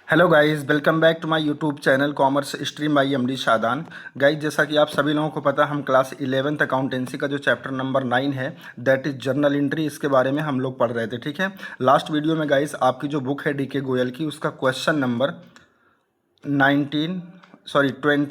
Hello guys, welcome back to my YouTube channel commerce stream by MD Shadan. Guys, जैसा कि आप सभी लोगों को पता है, हम क्लास 11th अकाउंटेंसी का जो चैप्टर नंबर 9 है दैट इज़ जर्नल एंट्री, इसके बारे में हम लोग पढ़ रहे थे। ठीक है, लास्ट वीडियो में गाइस आपकी जो बुक है डीके गोयल की, उसका क्वेश्चन नंबर 20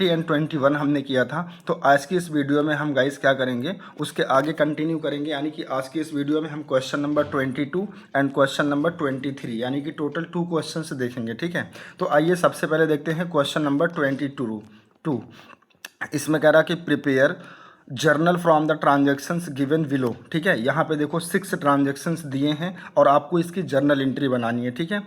एंड 21 हमने किया था। तो आज की इस वीडियो में हम गाइस क्या करेंगे, उसके आगे कंटिन्यू करेंगे। यानी कि आज की इस वीडियो में हम question number 22 and question number 23 यानी कि टोटल 2 क्वेश्चन देखेंगे। ठीक है, तो आइए सबसे पहले देखते हैं क्वेश्चन नंबर 22। इसमें कह रहा कि prepare journal from the transactions given below. ठीक है, यहाँ पे देखो 6 ट्रांजेक्शन्स दिए हैं और आपको इसकी जर्नल एंट्री बनानी है। ठीक है,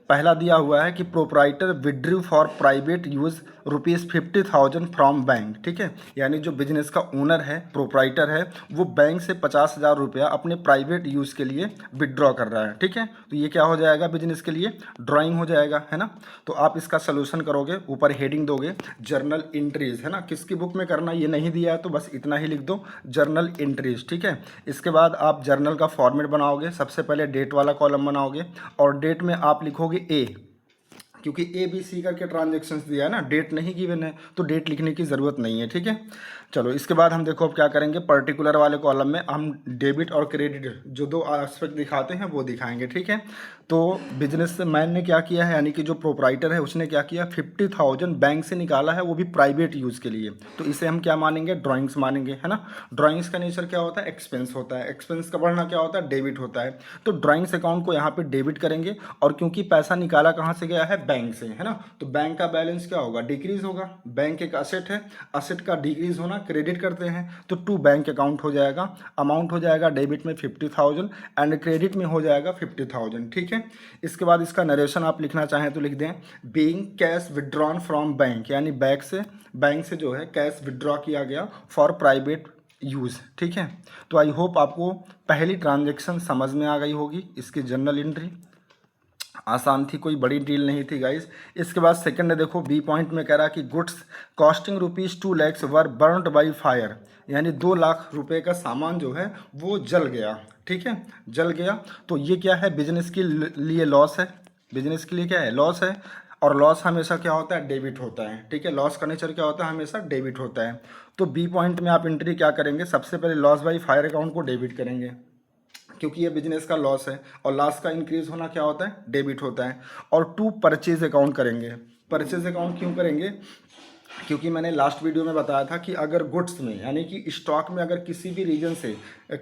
पहला दिया हुआ है कि proprietor withdrew for private use ₹50,000 from bank. ठीक है, यानी जो बिजनेस का ओनर है, प्रोप्राइटर है, वो बैंक से 50,000 रुपया अपने प्राइवेट यूज़ के लिए विड्रॉ कर रहा है। ठीक है, तो ये क्या हो जाएगा, बिजनेस के लिए ड्राइंग हो जाएगा, है ना। तो आप इसका सोल्यूशन करोगे, ऊपर हेडिंग दोगे जर्नल एंट्रीज, है ना। किसकी बुक में करना ये नहीं दिया है तो बस इतना ही लिख दो, जर्नल एंट्रीज। ठीक है, इसके बाद आप जर्नल का फॉर्मेट बनाओगे। सबसे पहले डेट वाला कॉलम बनाओगे और डेट में आप लिखोगे ए, क्योंकि ए बी सी करके ट्रांजेक्शन्स दिया है ना, डेट नहीं गिवन है तो डेट लिखने की ज़रूरत नहीं है। ठीक है, चलो इसके बाद हम देखो अब क्या करेंगे, पर्टिकुलर वाले कॉलम में हम डेबिट और क्रेडिट जो दो एस्पेक्ट दिखाते हैं वो दिखाएंगे। ठीक है, तो बिजनेस मैन ने क्या किया है, यानी कि जो प्रोप्राइटर है उसने क्या किया, 50,000 बैंक से निकाला है, वो भी प्राइवेट यूज़ के लिए। तो इसे हम क्या मानेंगे, ड्राइंग्स मानेंगे, है ना। ड्राइंग्स का नेचर क्या होता है, एक्सपेंस होता है। एक्सपेंस का बढ़ना क्या होता है, डेबिट होता है। तो ड्राइंग्स अकाउंट को यहाँ पे डेबिट करेंगे और क्योंकि पैसा निकाला कहाँ से गया है, बैंक से, है ना। तो बैंक का बैलेंस क्या होगा, डिक्रीज होगा। बैंक एक असेट है, असेट का डिक्रीज होना क्रेडिट करते हैं तो टू बैंक अकाउंट हो जाएगा। अमाउंट हो जाएगा डेबिट में 50,000 एंड क्रेडिट में हो जाएगा 50,000। ठीक है, इसके बाद इसका नरेशन आप लिखना चाहें तो लिख दें, being cash withdrawn from bank, यानी बैंक से जो है कैश विड्रॉ किया गया फॉर प्राइवेट यूज़। ठीक है, तो आई होप आपको पहली ट्रांजेक्शन समझ में आ गई होगी। इसकी जर्नल एंट्री आसान थी, कोई बड़ी डील नहीं थी गाइस। इसके बाद सेकंड देखो, बी पॉइंट में कह रहा कि goods costing ₹2 lakhs were burned by fire, यानी 2 लाख रुपए का सामान जो है वो जल गया। ठीक है, जल गया तो ये क्या है, बिजनेस के लिए लॉस है। बिजनेस के लिए क्या है, लॉस है। और लॉस हमेशा क्या होता है, डेबिट होता है। ठीक है, लॉस का नेचर क्या होता है, हमेशा डेबिट होता है। तो बी पॉइंट में आप एंट्री क्या करेंगे, सबसे पहले लॉस बाई फायर अकाउंट को डेबिट करेंगे, क्योंकि ये बिजनेस का लॉस है और लॉस का इंक्रीज होना क्या होता है, डेबिट होता है। और टू परचेज अकाउंट करेंगे। परचेज अकाउंट क्यों करेंगे, क्योंकि मैंने लास्ट वीडियो में बताया था कि अगर गुड्स में यानी कि स्टॉक में अगर किसी भी रीजन से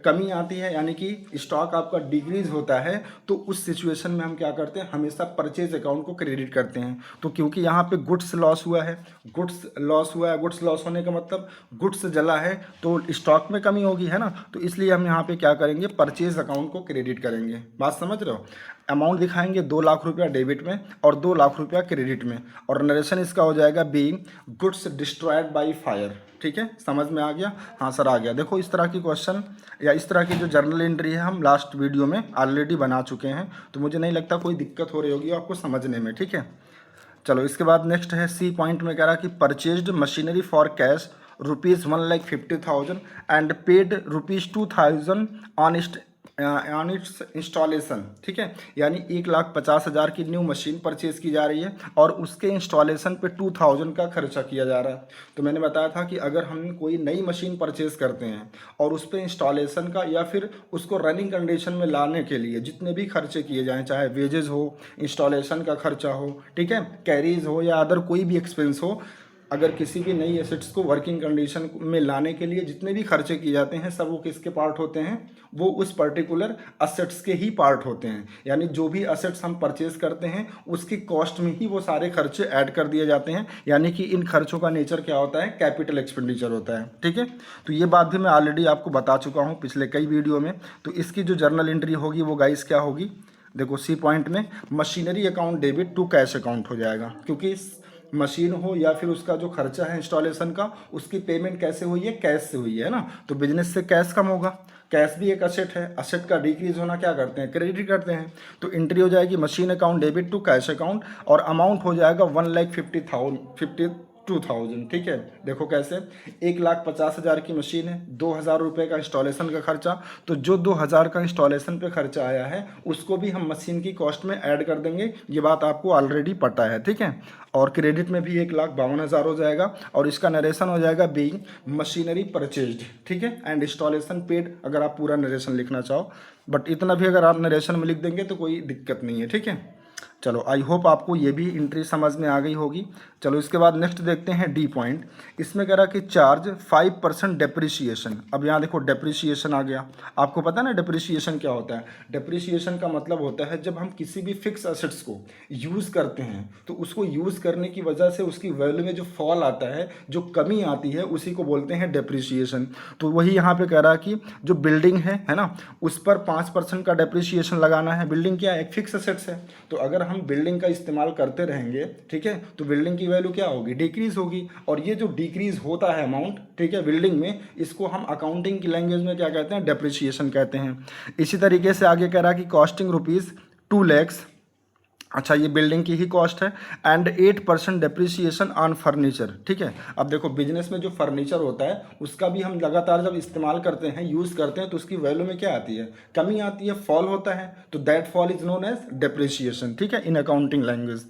कमी आती है, यानी कि स्टॉक आपका डिक्रीज होता है, तो उस सिचुएशन में हम क्या करते हैं, हमेशा परचेज अकाउंट को क्रेडिट करते हैं। तो क्योंकि यहाँ पे गुड्स लॉस हुआ है, गुड्स लॉस होने का मतलब गुड्स जला है तो स्टॉक में कमी होगी, है ना। तो इसलिए हम यहाँ पे क्या करेंगे, परचेज अकाउंट को क्रेडिट करेंगे। बात समझ रहे हो। अमाउंट दिखाएंगे 2 लाख रुपया डेबिट में और 2 लाख रुपया क्रेडिट में, और नरेशन इसका हो जाएगा being goods destroyed by fire. ठीक है, समझ में आ गया, हाँ सर आ गया। देखो इस तरह की क्वेश्चन या इस तरह की जो जर्नल एंट्री है हम लास्ट वीडियो में ऑलरेडी बना चुके हैं, तो मुझे नहीं लगता कोई दिक्कत हो रही होगी आपको समझने में। ठीक है, चलो इसके बाद नेक्स्ट है सी पॉइंट में कह रहा कि purchased machinery for cash ₹1,50,000 and paid ₹2,000 on it's installation. ठीक है, यानी 1,50,000 की न्यू मशीन परचेज की जा रही है और उसके इंस्टॉलेशन पे 2,000 का खर्चा किया जा रहा है। तो मैंने बताया था कि अगर हम कोई नई मशीन परचेज करते हैं और उस पर इंस्टॉलेशन का या फिर उसको रनिंग कंडीशन में लाने के लिए जितने भी खर्चे किए जाएँ, चाहे वेजेस हो, इंस्टॉलेशन का खर्चा हो, ठीक है, कैरीज हो या अदर कोई भी एक्सपेंस हो, अगर किसी भी नई एसेट्स को वर्किंग कंडीशन में लाने के लिए जितने भी खर्चे किए जाते हैं सब वो किसके पार्ट होते हैं, वो उस पर्टिकुलर असेट्स के ही पार्ट होते हैं। यानी जो भी असेट्स हम परचेज करते हैं उसकी कॉस्ट में ही वो सारे खर्चे ऐड कर दिए जाते हैं। यानी कि इन खर्चों का नेचर क्या होता है, कैपिटल एक्सपेंडिचर होता है। ठीक है, तो ये बात भी मैं ऑलरेडी आपको बता चुका हूँ पिछले कई वीडियो में। तो इसकी जो जर्नल एंट्री होगी वो गाइस क्या होगी, देखो सी पॉइंट में machinery account debit to cash account हो जाएगा, क्योंकि मशीन हो या फिर उसका जो खर्चा है इंस्टॉलेशन का, उसकी पेमेंट कैसे हुई है, कैश से हुई है ना। तो बिजनेस से कैश कम होगा, कैश भी एक असेट है, असेट का डिक्रीज होना क्या करते हैं, क्रेडिट करते हैं। तो एंट्री हो जाएगी machine account debit to cash account और अमाउंट हो जाएगा 1,50,000 2000। ठीक है, देखो कैसे, 1,50,000 की मशीन है, 2,000 रुपये का इंस्टॉलेशन का खर्चा, तो जो 2,000 का इंस्टॉलेशन पे खर्चा आया है उसको भी हम मशीन की कॉस्ट में ऐड कर देंगे। ये बात आपको ऑलरेडी पता है। ठीक है, और क्रेडिट में भी 1,52,000 हो जाएगा, और इसका नरेशन हो जाएगा बीइंग मशीनरी परचेज्ड। ठीक है, एंड इंस्टॉलेशन पेड, अगर आप पूरा नरेशन लिखना चाहो, बट इतना भी अगर आप नरेशन में लिख देंगे तो कोई दिक्कत नहीं है। ठीक है, चलो आई होप आपको ये भी एंट्री समझ में आ गई होगी। चलो इसके बाद नेक्स्ट देखते हैं डी पॉइंट। इसमें कह रहा कि चार्ज 5% डेप्रिसिएशन। अब यहाँ देखो डेप्रिसिएशन आ गया। आपको पता है ना डेप्रिसिएशन क्या होता है? डेप्रिसिएशन का मतलब होता है जब हम किसी भी फिक्स असेट्स को यूज़ करते हैं तो उसको यूज़ करने की वजह से उसकी वैल्यू में जो फॉल आता है, जो कमी आती है, उसी को बोलते हैं डेप्रिसिएशन। तो वही यहाँ पे कह रहा कि जो बिल्डिंग है ना, उस पर 5% का डेप्रिसिएशन लगाना है। बिल्डिंग क्या है? एक फिक्स असेट्स है। तो अगर हम बिल्डिंग का इस्तेमाल करते रहेंगे, ठीक है, तो बिल्डिंग की वैल्यू क्या होगी? डिक्रीज होगी। और ये जो डिक्रीज होता है अमाउंट, ठीक है, बिल्डिंग में, इसको हम अकाउंटिंग की लैंग्वेज में क्या कहते हैं? डेप्रिसिएशन कहते हैं। इसी तरीके से आगे कह रहा कि कॉस्टिंग रुपीज़ 2 lakhs, अच्छा ये बिल्डिंग की ही कॉस्ट है, एंड 8% डेप्रिसिएशन ऑन फर्नीचर। ठीक है, अब देखो बिजनेस में जो फर्नीचर होता है उसका भी हम लगातार जब इस्तेमाल करते हैं, यूज़ करते हैं, तो उसकी वैल्यू में क्या आती है? कमी आती है, फॉल होता है। तो that fall is known as depreciation. ठीक है, इन अकाउंटिंग लैंग्वेज।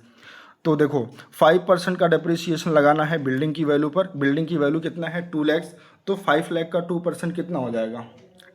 तो देखो 5% का डेप्रिसिएशन लगाना है बिल्डिंग की वैल्यू पर। बिल्डिंग की वैल्यू कितना है? 2 lakhs। तो 5 लाख का 2% कितना हो जाएगा?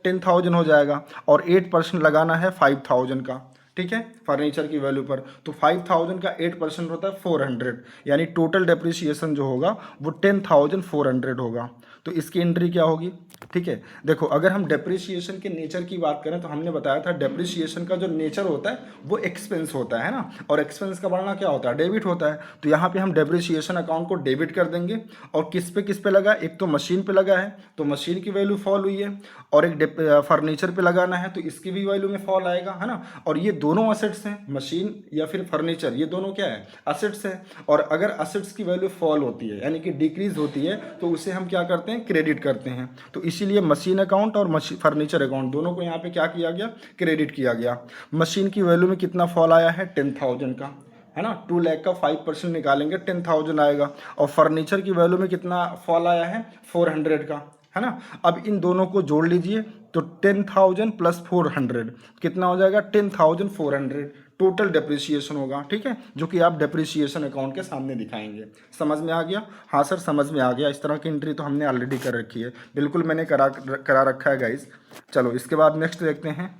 10,000 हो जाएगा। और 8% लगाना है 5,000 का। ठीक है, फर्नीचर की वैल्यू पर। तो 5,000 का 8% होता है 400, यानी टोटल डेप्रिसिएशन जो होगा वो 10,400 होगा। तो इसकी एंट्री क्या होगी? ठीक है, देखो अगर हम डेप्रिसिएशन के नेचर की बात करें तो हमने बताया था डेप्रिसिएशन का जो नेचर होता है वो एक्सपेंस होता है ना, और एक्सपेंस का बढ़ना क्या होता है? डेबिट होता है। तो यहाँ पे हम डेप्रिसिएशन अकाउंट को डेबिट कर देंगे। और किस पे लगा? एक तो मशीन पे लगा है, तो मशीन की वैल्यू फॉल हुई है, और एक फर्नीचर पे लगाना है तो इसकी भी वैल्यू में फॉल आएगा, है ना। और ये दोनों असेट्स हैं, मशीन या फिर फर्नीचर, ये दोनों क्या है? असेट्स है। और अगर असेट्स की वैल्यू फॉल होती है यानी कि डिक्रीज होती है तो उसे हम क्या करते हैं? क्रेडिट करते हैं। तो इसीलिए मशीन अकाउंट और फर्नीचर अकाउंट दोनों को यहाँ पे क्या किया गया? क्रेडिट किया गया। मशीन की वैल्यू में कितना फॉल आया है? 10,000 का, है ना। 2 लाख का 5% निकालेंगे 10,000 आएगा। और फर्नीचर की वैल्यू में कितना फॉल आया है? 400 का, है ना। अब इन दोनों को जोड़ लीजिए तो 10,000 प्लस 400 कितना हो जाएगा? 10,400 टोटल डेप्रिसिएशन होगा। ठीक है, जो कि आप डेप्रिसिएशन अकाउंट के सामने दिखाएंगे। समझ में आ गया? हाँ सर समझ में आ गया। इस तरह की एंट्री तो हमने ऑलरेडी कर रखी है, बिल्कुल मैंने करा रखा है गाइज। चलो इसके बाद नेक्स्ट देखते हैं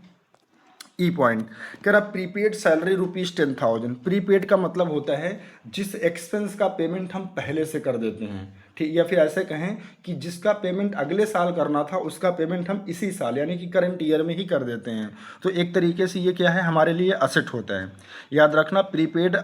ई पॉइंट। कह रहा प्रीपेड सैलरी ₹10,000। प्रीपेड का मतलब होता है जिस एक्सपेंस का पेमेंट हम पहले से कर देते हैं, ठीक, या फिर ऐसे कहें कि जिसका पेमेंट अगले साल करना था उसका पेमेंट हम इसी साल यानी कि करंट ईयर में ही कर देते हैं। तो एक तरीके से ये क्या है? हमारे लिए असेट होता है। याद रखना प्रीपेड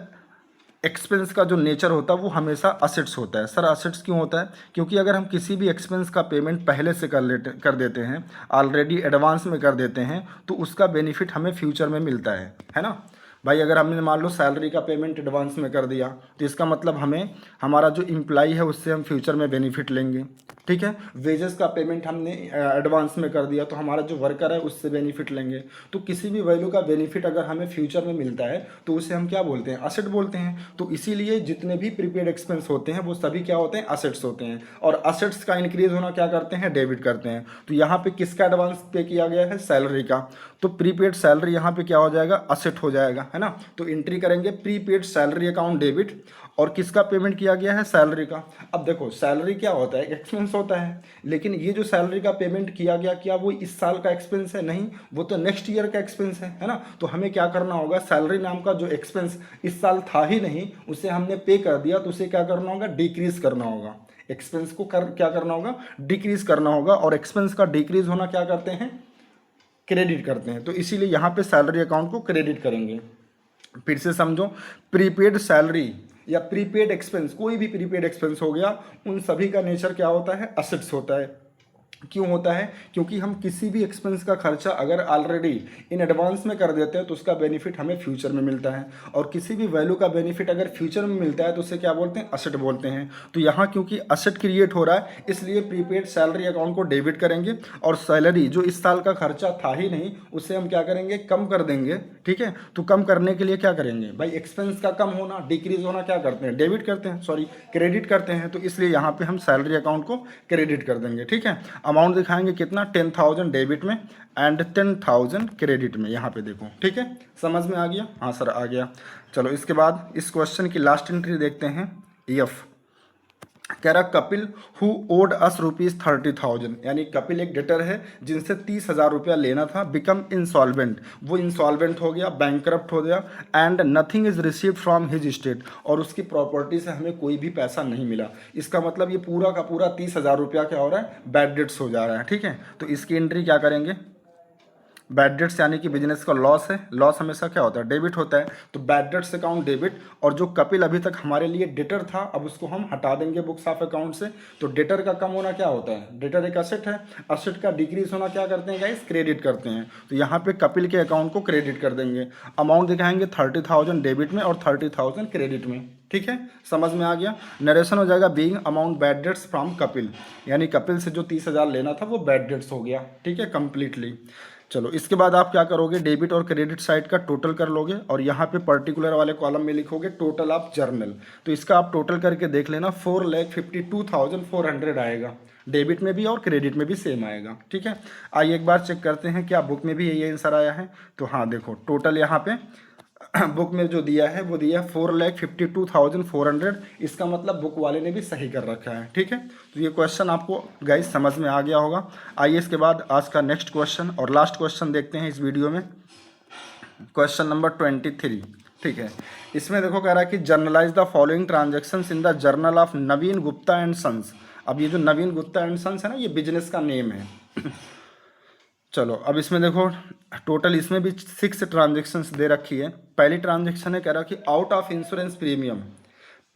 एक्सपेंस का जो नेचर होता है वो हमेशा असेट्स होता है। सर असेट्स क्यों होता है? क्योंकि अगर हम किसी भी एक्सपेंस का पेमेंट पहले से कर देते हैं, ऑलरेडी एडवांस में कर देते हैं, तो उसका बेनिफिट हमें फ्यूचर में मिलता है ना भाई। अगर हमने मान लो सैलरी का पेमेंट एडवांस में कर दिया तो इसका मतलब हमें हमारा जो एम्प्लॉई है उससे हम फ्यूचर में बेनिफिट लेंगे। ठीक है, वेजेस का पेमेंट हमने एडवांस में कर दिया तो हमारा जो वर्कर है उससे बेनिफिट लेंगे। तो किसी भी वैल्यू का बेनिफिट अगर हमें फ्यूचर में मिलता है तो उसे हम क्या बोलते हैं? असेट बोलते हैं। तो इसीलिए जितने भी प्रीपेड एक्सपेंस होते हैं वो सभी क्या होते हैं? असेट्स होते हैं। और असेट्स का इंक्रीज होना क्या करते हैं? डेबिट करते हैं। तो यहाँ पे किसका एडवांस पे किया गया है? सैलरी का। तो प्रीपेड सैलरी यहाँ पे क्या हो जाएगा? असेट हो जाएगा, है ना। तो एंट्री करेंगे प्रीपेड सैलरी अकाउंट डेबिट। और किसका पेमेंट किया गया है? सैलरी का। अब देखो सैलरी क्या होता है? एक्सपेंस होता है। लेकिन ये जो सैलरी का पेमेंट किया गया, क्या वो इस साल का एक्सपेंस है? नहीं, वो तो नेक्स्ट ईयर का एक्सपेंस है ना। तो हमें क्या करना होगा? सैलरी नाम का जो एक्सपेंस इस साल था ही नहीं, उसे हमने पे कर दिया, तो उसे क्या करना होगा? डिक्रीज करना होगा। एक्सपेंस को क्या करना होगा? डिक्रीज करना होगा। और एक्सपेंस का डिक्रीज होना क्या करते हैं? क्रेडिट करते हैं। तो इसीलिए यहाँ पे सैलरी अकाउंट को क्रेडिट करेंगे। फिर से समझो, प्रीपेड सैलरी या प्रीपेड एक्सपेंस, कोई भी प्रीपेड एक्सपेंस हो गया, उन सभी का नेचर क्या होता है? असेट्स होता है। क्यों होता है? क्योंकि हम किसी भी एक्सपेंस का खर्चा अगर ऑलरेडी इन एडवांस में कर देते हैं तो उसका बेनिफिट हमें फ्यूचर में मिलता है, और किसी भी वैल्यू का बेनिफिट अगर फ्यूचर में मिलता है तो उसे क्या बोलते हैं? असेट बोलते हैं। तो यहाँ क्योंकि असेट क्रिएट हो रहा है इसलिए प्रीपेड सैलरी अकाउंट को डेबिट करेंगे, और सैलरी जो इस साल का खर्चा था ही नहीं उसे हम क्या करेंगे? कम कर देंगे। ठीक है, तो कम करने के लिए क्या करेंगे भाई? एक्सपेंस का कम होना, डिक्रीज होना क्या करते हैं? डेबिट करते हैं, सॉरी क्रेडिट करते हैं। तो इसलिए यहाँ पे हम सैलरी अकाउंट को क्रेडिट कर देंगे। ठीक है, अमाउंट दिखाएंगे कितना? 10,000 डेबिट में एंड 10,000 क्रेडिट में। यहाँ पे देखो, ठीक है, समझ में आ गया? हाँ सर आ गया। चलो इसके बाद इस क्वेश्चन की लास्ट एंट्री देखते हैं। एफ कह रहा कपिल हु ओड अस ₹30,000, यानी कपिल एक डेटर है जिनसे 30,000 रुपया लेना था, बिकम इंसॉल्वेंट, वो इंसॉल्वेंट हो गया, बैंकरप्ट हो गया, and nothing is received from his state, और उसकी प्रॉपर्टी से हमें कोई भी पैसा नहीं मिला। इसका मतलब ये पूरा का पूरा 30,000 रुपया क्या हो रहा है? बैड डेट्स हो जा रहा है। ठीक है, तो इसकी एंट्री क्या करेंगे? बैड डेट्स यानी कि बिजनेस का लॉस है, लॉस हमेशा क्या होता है? डेबिट होता है। तो बैड डेट्स अकाउंट डेबिट, और जो कपिल अभी तक हमारे लिए डेटर था अब उसको हम हटा देंगे बुक्स ऑफ अकाउंट से। तो डेटर का कम होना क्या होता है? डेटर एक असेट है, असेट का डिक्रीज होना क्या करते हैं गाइस? क्रेडिट करते हैं। तो यहाँ पे कपिल के अकाउंट को क्रेडिट कर देंगे। अमाउंट दिखाएंगे 30,000 डेबिट में और 30,000 क्रेडिट में। ठीक है, समझ में आ गया? नरेशन हो जाएगा being amount bad debts from Kapil, यानी कपिल से जो 30,000 लेना था वो बैड डेट्स हो गया। ठीक है, कंप्लीटली। चलो इसके बाद आप क्या करोगे? डेबिट और क्रेडिट साइड का टोटल कर लोगे और यहाँ पे पर्टिकुलर वाले कॉलम में लिखोगे टोटल ऑफ जर्नल। तो इसका आप टोटल करके देख लेना, 4,52,400 आएगा। डेबिट में भी और क्रेडिट में भी सेम आएगा। ठीक है, आइए एक बार चेक करते हैं क्या बुक में भी यही आंसर आया है। तो हाँ देखो, टोटल यहाँ पे बुक में जो दिया है वो दिया 4,52,400। इसका मतलब बुक वाले ने भी सही कर रखा है। ठीक है, तो ये क्वेश्चन आपको गाइस समझ में आ गया होगा। आइए इसके बाद आज का नेक्स्ट क्वेश्चन और लास्ट क्वेश्चन देखते हैं इस वीडियो में। Question number 23। ठीक है, इसमें देखो कह रहा है कि journalise the following transactions in the journal of Naveen Gupta and sons. अब ये जो नवीन गुप्ता एंड सन्स है ना, ये बिजनेस का नेम है। चलो अब इसमें देखो टोटल इसमें भी 6 ट्रांजेक्शन्स दे रखी है। पहली ट्रांजेक्शन है कह रहा कि out of insurance premium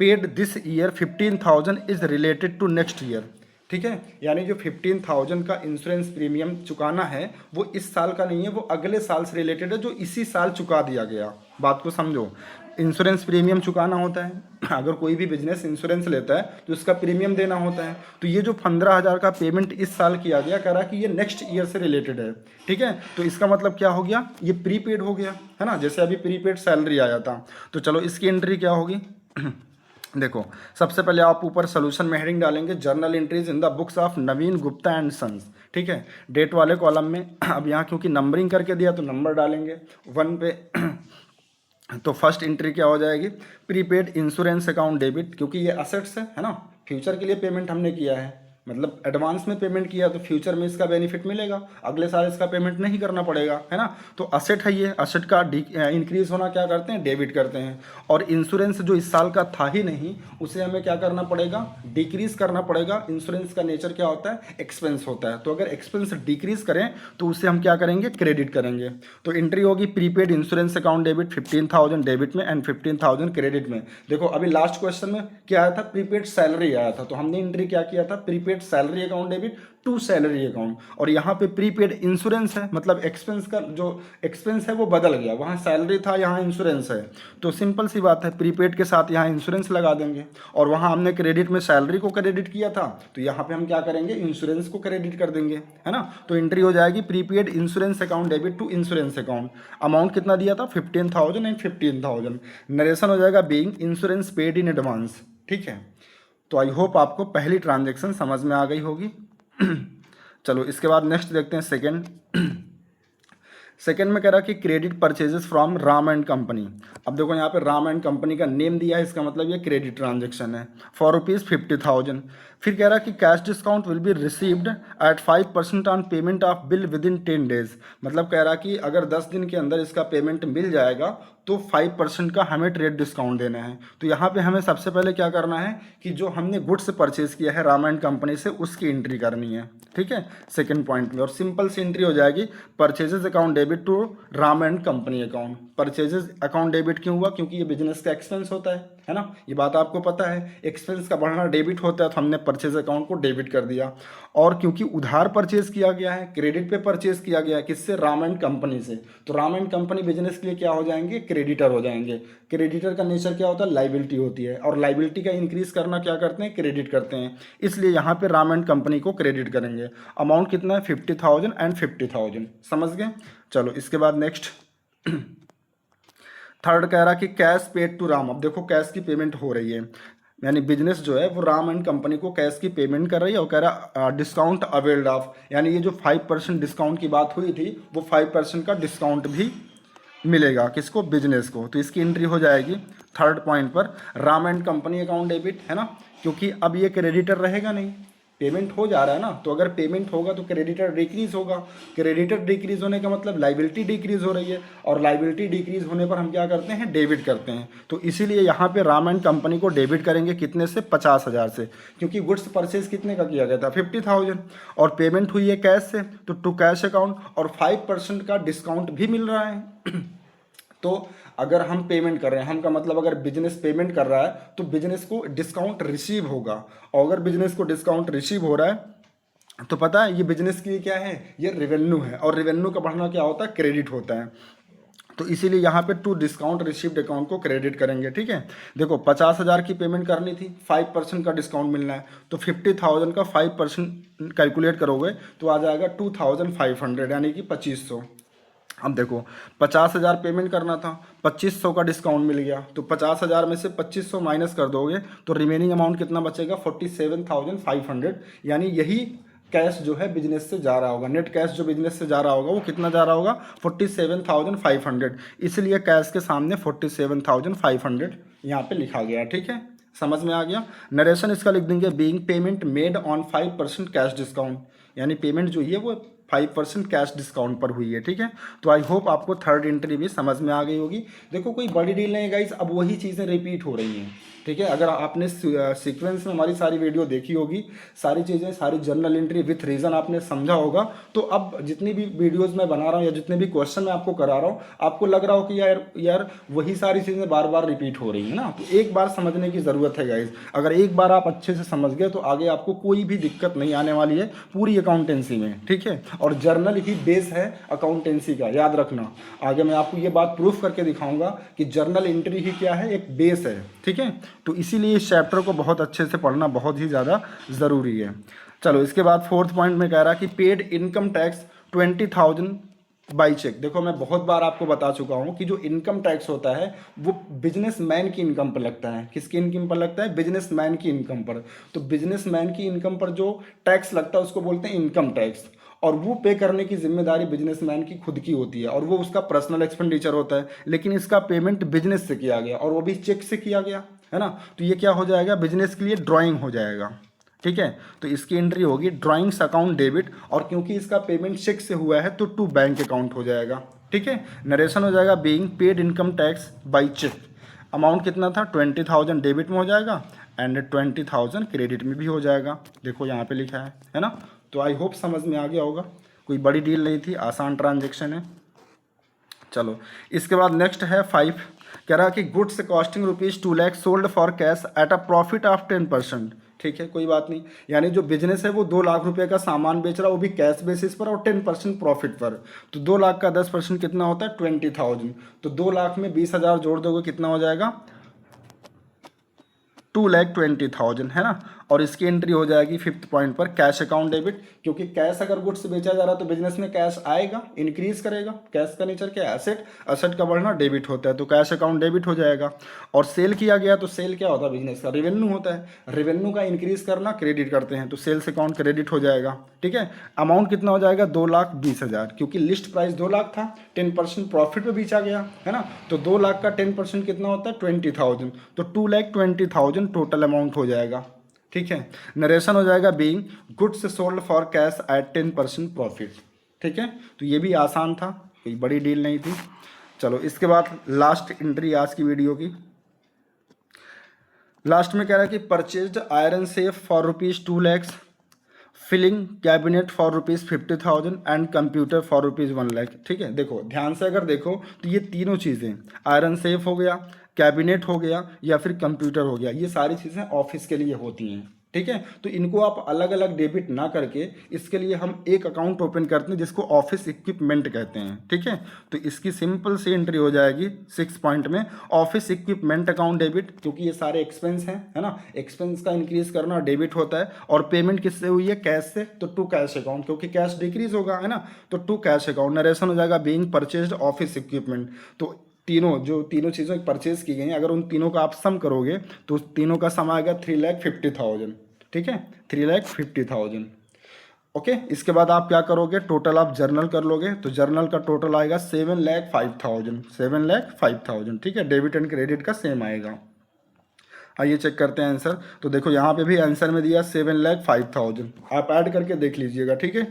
paid this year 15,000 is related to next year. ठीक है, यानी जो 15,000 का इंश्योरेंस प्रीमियम चुकाना है वो इस साल का नहीं है, वो अगले साल से रिलेटेड है जो इसी साल चुका दिया गया। बात को समझो, इंश्योरेंस प्रीमियम चुकाना होता है। अगर कोई भी बिजनेस इंश्योरेंस लेता है तो उसका प्रीमियम देना होता है। तो ये जो 15,000 का पेमेंट इस साल किया गया, कह रहा कि ये नेक्स्ट ईयर से रिलेटेड है। ठीक है, तो इसका मतलब क्या हो गया? ये प्रीपेड हो गया है ना, जैसे अभी प्रीपेड सैलरी आया था। तो चलो इसकी एंट्री क्या होगी? देखो सबसे पहले आप ऊपर सोल्यूशन में हेडिंग डालेंगे journal entries in the books of Naveen Gupta and sons. ठीक है, डेट वाले कॉलम में अब यहाँ क्योंकि नंबरिंग करके दिया तो नंबर डालेंगे 1 पे। तो फर्स्ट एंट्री क्या हो जाएगी? प्रीपेड इंश्योरेंस अकाउंट डेबिट, क्योंकि ये असेट्स है ना, फ्यूचर के लिए पेमेंट हमने किया है, मतलब एडवांस में पेमेंट किया तो फ्यूचर में इसका बेनिफिट मिलेगा, अगले साल इसका पेमेंट नहीं करना पड़ेगा, है ना। तो असेट है ये, असेट का इंक्रीज होना क्या करते हैं? डेबिट करते हैं। और इंश्योरेंस जो इस साल का था ही नहीं उसे हमें क्या करना पड़ेगा? डिक्रीज करना पड़ेगा। इंश्योरेंस का नेचर क्या होता है? एक्सपेंस होता है। तो अगर एक्सपेंस डिक्रीज करें तो उसे हम क्या करेंगे? क्रेडिट करेंगे। तो एंट्री होगी prepaid insurance account debit 15,000 debit में एंड 15,000 क्रेडिट में। देखो अभी लास्ट क्वेश्चन में क्या आया था? प्रीपेड सैलरी आया था, तो हमने एंट्री क्या किया था? Prepaid salary account debit to salary account. और यहाँ पे प्रीपेड इंश्योरेंस है, मतलब एक्सपेंस का जो एक्सपेंस है वो बदल गया, वहाँ सैलरी था यहाँ इंश्योरेंस है। तो सिंपल सी बात है, प्रीपेड के साथ यहाँ इंश्योरेंस लगा देंगे। और वहाँ हमने क्रेडिट में सैलरी को क्रेडिट किया था, तो यहाँ पे हम क्या करेंगे? इंश्योरेंस को क्रेडिट कर देंगे, है ना। तो एंट्री हो जाएगी prepaid insurance account debit to insurance account. Amount कितना दिया था? 15,000 एंड 15,000। नरेशन हो जाएगा being insurance paid in advance. ठीक है, तो आई होप आपको पहली ट्रांजैक्शन समझ में आ गई होगी। चलो इसके बाद नेक्स्ट देखते हैं सेकंड। सेकंड में कह रहा कि credit purchases from Ram and company. अब देखो यहाँ पे राम एंड कंपनी का नेम दिया है, इसका मतलब ये क्रेडिट ट्रांजैक्शन है फॉर ₹50,000। फिर कह रहा कि cash discount will be received at 5% on payment of bill within 10 days. मतलब कह रहा कि अगर 10 दिन के अंदर इसका पेमेंट मिल जाएगा तो 5% का हमें ट्रेड डिस्काउंट देना है। तो यहाँ पे हमें सबसे पहले क्या करना है कि जो हमने गुड्स परचेज किया है राम एंड कंपनी से उसकी एंट्री करनी है। ठीक है, सेकंड पॉइंट में, और सिंपल सी एंट्री हो जाएगी purchases account debit to Ram and company account. Purchases account debit क्यों हुआ? क्योंकि ये बिजनेस का एक्सपेंस होता है है ना, ये बात आपको पता है। एक्सपेंस का बढ़ना डेबिट होता है, तो हमने परचेज अकाउंट को डेबिट कर दिया। और क्योंकि उधार परचेज किया गया है, क्रेडिट पे परचेज किया गया है, किससे? राम एंड कंपनी से, तो राम एंड कंपनी बिजनेस के लिए क्या हो जाएंगे? क्रेडिटर हो जाएंगे। क्रेडिटर का नेचर क्या होता है? लाइबिलिटी होती है, और लाइबिलिटी का इंक्रीज करना क्या करते हैं? क्रेडिट करते हैं। इसलिए यहाँ पे राम एंड कंपनी को क्रेडिट करेंगे। अमाउंट कितना है? 50,000 एंड 50,000। समझ गए? चलो इसके बाद नेक्स्ट थर्ड कह रहा कि कैश पेड टू राम। अब देखो कैश की पेमेंट हो रही है, यानी बिजनेस जो है वो राम एंड कंपनी को कैश की पेमेंट कर रही है, और कह रहा डिस्काउंट अवेल्ड ऑफ, यानी ये जो 5% डिस्काउंट की बात हुई थी वो 5% का डिस्काउंट भी मिलेगा किसको? बिजनेस को। तो इसकी एंट्री हो जाएगी थर्ड पॉइंट पर Ram and company account debit, है ना, क्योंकि अब ये क्रेडिटर रहेगा नहीं, पेमेंट हो जा रहा है ना, तो अगर पेमेंट होगा तो क्रेडिटर डिक्रीज होगा। क्रेडिटर डिक्रीज होने का मतलब लाइबिलिटी डिक्रीज हो रही है, और लाइबिलिटी डिक्रीज होने पर हम क्या करते हैं? डेबिट करते हैं। तो इसीलिए यहाँ पे राम एंड कंपनी को डेबिट करेंगे कितने से? 50,000 से, क्योंकि गुड्स परचेज कितने का किया गया था? 50,000, और पेमेंट हुई है कैश से, तो टू कैश अकाउंट, और 5% का डिस्काउंट भी मिल रहा है। तो अगर हम पेमेंट कर रहे हैं, हम का मतलब अगर बिजनेस पेमेंट कर रहा है तो बिजनेस को डिस्काउंट रिसीव होगा, और अगर बिजनेस को डिस्काउंट रिसीव हो रहा है तो पता है ये बिजनेस के लिए क्या है? ये रेवेन्यू है, और रेवेन्यू का बढ़ना क्या होता है? क्रेडिट होता है। तो इसीलिए यहाँ पे टू डिस्काउंट रिसीव्ड अकाउंट को क्रेडिट करेंगे। ठीक है, देखो 50,000 की पेमेंट करनी थी, 5% का डिस्काउंट मिलना है, तो 50,000 का 5% कैलकुलेट करोगे तो आ जाएगा 2,500, यानी कि 2,500। अब देखो 50,000 पेमेंट करना था, 2,500 का डिस्काउंट मिल गया, तो 50,000 में से 2,500 माइनस कर दोगे तो रिमेनिंग अमाउंट कितना बचेगा? 47,500, यानी यही कैश जो है बिजनेस से जा रहा होगा, नेट कैश जो बिजनेस से जा रहा होगा वो कितना जा रहा होगा? 47,500। इसलिए कैश के सामने 47,500 यहाँ पे लिखा गया। ठीक है, समझ में आ गया? नरेशन इसका लिख देंगे being payment made on 5% cash discount, यानी पेमेंट जो है वो 5% कैश डिस्काउंट पर हुई है। ठीक है, तो आई होप आपको थर्ड एंट्री भी समझ में आ गई होगी। देखो कोई बड़ी डील नहीं है गाइस, अब वही चीज़ें रिपीट हो रही हैं। ठीक है, अगर आपने सीक्वेंस में हमारी सारी वीडियो देखी होगी, सारी चीज़ें, सारी जर्नल एंट्री विथ रीज़न आपने समझा होगा, तो अब जितनी भी वीडियोज़ मैं बना रहा हूँ या जितने भी क्वेश्चन मैं आपको करा रहा हूँ, आपको लग रहा हो कि यार वही सारी चीज़ें बार बार रिपीट हो रही हैं ना, तो एक बार समझने की ज़रूरत है गाइज। अगर एक बार आप अच्छे से समझ गए तो आगे आपको कोई भी दिक्कत नहीं आने वाली है पूरी अकाउंटेंसी में। ठीक है, और जर्नल ही बेस है अकाउंटेंसी का, याद रखना। आगे मैं आपको ये बात प्रूफ करके दिखाऊंगा कि जर्नल एंट्री ही क्या है? एक बेस है। ठीक है, तो इसीलिए इस चैप्टर को बहुत अच्छे से पढ़ना बहुत ही ज़्यादा ज़रूरी है। चलो इसके बाद फोर्थ पॉइंट में कह रहा कि paid income tax 20,000 by cheque. देखो मैं बहुत बार आपको बता चुका हूँ कि जो इनकम टैक्स होता है वो बिजनेसमैन की इनकम पर लगता है। किसकी इनकम पर लगता है? बिजनेसमैन की इनकम पर। तो बिजनेसमैन की इनकम पर जो टैक्स लगता है उसको बोलते हैं इनकम टैक्स, और वो पे करने की जिम्मेदारी बिजनेसमैन की खुद की होती है, और वो उसका पर्सनल एक्सपेंडिचर होता है। लेकिन इसका पेमेंट बिजनेस से किया गया, और वो भी चेक से किया गया, है ना, तो ये क्या हो जाएगा? बिजनेस के लिए ड्राइंग हो जाएगा। ठीक है, तो इसकी एंट्री होगी ड्राइंग्स अकाउंट डेबिट, और क्योंकि इसका पेमेंट चेक से हुआ है तो टू बैंक अकाउंट हो जाएगा। ठीक है, नरेशन हो जाएगा being paid income tax by cheque. Amount कितना था? 20,000 डेबिट में हो जाएगा एंड 20,000 क्रेडिट में भी हो जाएगा। देखो यहाँ पे लिखा है ना। तो आई होप समझ में आ गया होगा, कोई बड़ी डील नहीं थी, आसान ट्रांजेक्शन है। चलो इसके बाद नेक्स्ट है 5, कह रहा कि goods costing ₹2 lakh sold for cash at a profit of 10%। ठीक है, कोई बात नहीं, यानी जो बिजनेस है वो 2 लाख रुपए का सामान बेच रहा है, वो भी कैश बेसिस पर और 10% प्रॉफिट पर। तो 2 लाख का 10% कितना होता है? 20,000। तो 2 लाख में 20,000 जोड़ दोगे कितना हो जाएगा? 2,20,000, है ना। और इसकी एंट्री हो जाएगी फिफ्थ पॉइंट पर कैश अकाउंट डेबिट, क्योंकि कैश अगर गुड्स बेचा जा रहा है तो बिजनेस में कैश आएगा, इंक्रीज करेगा। कैश का नेचर क्या है? एसेट, एसेट का बढ़ना डेबिट होता है, तो कैश अकाउंट डेबिट हो जाएगा। और सेल किया गया तो सेल क्या होता है? बिजनेस का रेवेन्यू होता है, रेवेन्यू का इंक्रीज करना क्रेडिट करते हैं, तो सेल्स अकाउंट क्रेडिट हो जाएगा। ठीक है, अमाउंट कितना हो जाएगा? 2,20,000, क्योंकि लिस्ट प्राइस 2 लाख था, 10% प्रॉफिट पे बेचा गया, है ना, तो 2 लाख का 10% कितना होता है? 20,000, तो 2,20,000 टोटल अमाउंट हो जाएगा। ठीक है, नरेशन हो जाएगा being goods sold for cash at 10% profit. ठीक है, तो ये भी आसान था, कोई बड़ी डील नहीं थी। चलो इसके बाद लास्ट एंट्री आज की वीडियो की, लास्ट में कह रहा है कि purchased iron safe for ₹2 lakh, filing cabinet for ₹50,000 and computer for ₹1 lakh. ठीक है, देखो ध्यान से अगर देखो तो ये तीनों चीज़ें, आयरन सेफ हो गया, कैबिनेट हो गया या फिर कंप्यूटर हो गया, ये सारी चीज़ें ऑफिस के लिए होती हैं, ठीक है। तो इनको आप अलग अलग डेबिट ना करके इसके लिए हम एक अकाउंट ओपन करते हैं जिसको ऑफिस इक्विपमेंट कहते हैं, ठीक है। तो इसकी सिंपल सी एंट्री हो जाएगी 6 पॉइंट में, ऑफिस इक्विपमेंट अकाउंट डेबिट, क्योंकि ये सारे एक्सपेंस हैं, है ना। एक्सपेंस का इंक्रीज करना डेबिट होता है, और पेमेंट किससे हुई है, कैश से, तो टू कैश अकाउंट, क्योंकि कैश डिक्रीज होगा, है ना, तो टू कैश अकाउंट। नरेशन हो जाएगा बीइंग परचेज्ड ऑफिस इक्विपमेंट। तो जो तीनों चीज़ें परचेज की गई हैं, अगर उन तीनों का आप सम करोगे तो उस तीनों का सम आएगा 3,50,000, ठीक है, 3,50,000। ओके, इसके बाद आप क्या करोगे, टोटल आप जर्नल कर लोगे, तो जर्नल का टोटल आएगा 7,05,000, 7,05,000, ठीक है। डेबिट एंड क्रेडिट का सेम आएगा। आइए चेक करते हैं आंसर। तो देखो यहाँ पे भी आंसर में दिया 7,05,000, आप ऐड करके देख लीजिएगा, ठीक है।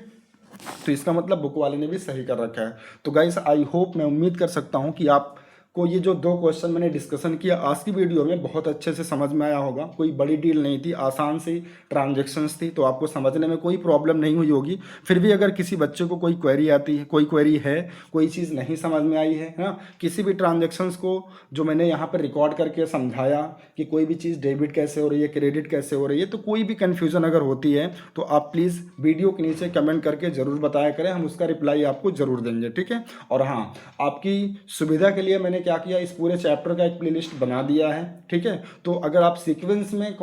तो इसका मतलब बुक वाले ने भी सही कर रखा है। तो गाइस आई होप, मैं उम्मीद कर सकता हूँ कि आप को ये जो 2 क्वेश्चन मैंने डिस्कशन किया आज की वीडियो में बहुत अच्छे से समझ में आया होगा। कोई बड़ी डील नहीं थी, आसान सी ट्रांजैक्शंस थी, तो आपको समझने में कोई प्रॉब्लम नहीं हुई होगी। फिर भी अगर किसी बच्चे को कोई क्वेरी आती है, कोई क्वेरी है, कोई चीज़ नहीं समझ में आई है ना, किसी भी ट्रांजैक्शंस को जो मैंने यहाँ पर रिकॉर्ड करके समझाया कि कोई भी चीज़ डेबिट कैसे हो रही है, क्रेडिट कैसे हो रही है, तो कोई भी कन्फ्यूज़न अगर होती है तो आप प्लीज़ वीडियो के नीचे कमेंट करके ज़रूर बताया करें, हम उसका रिप्लाई आपको ज़रूर देंगे, ठीक है। और हाँ, आपकी सुविधा के लिए मैंने क्या किया, इस पूरे चैप्टर का एक प्लेलिस्ट बना दिया है, ठीक है। तो अगर आप सीक्वेंस में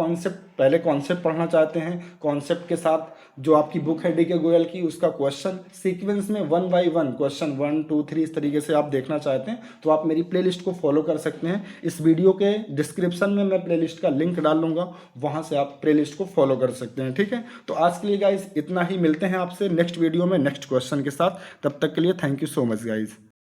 पहले कॉन्सेप्ट पढ़ना चाहते हैं, कॉन्सेप्ट के साथ जो आपकी बुक है DK गोयल की, उसका क्वेश्चन सीक्वेंस में 1 बाय 1 क्वेश्चन 1 2 3 इस तरीके से आप देखना चाहते हैं, तो आप मेरी प्लेलिस्ट को फॉलो कर सकते हैं। इस वीडियो के डिस्क्रिप्शन में मैं प्लेलिस्ट का लिंक डाल दूंगा, वहां से आप प्लेलिस्ट को फॉलो कर सकते हैं, ठीक है। तो आज के लिए गाइज इतना ही, मिलते हैं आपसे नेक्स्ट वीडियो में नेक्स्ट क्वेश्चन के साथ। तब तक के लिए thank you so much guys.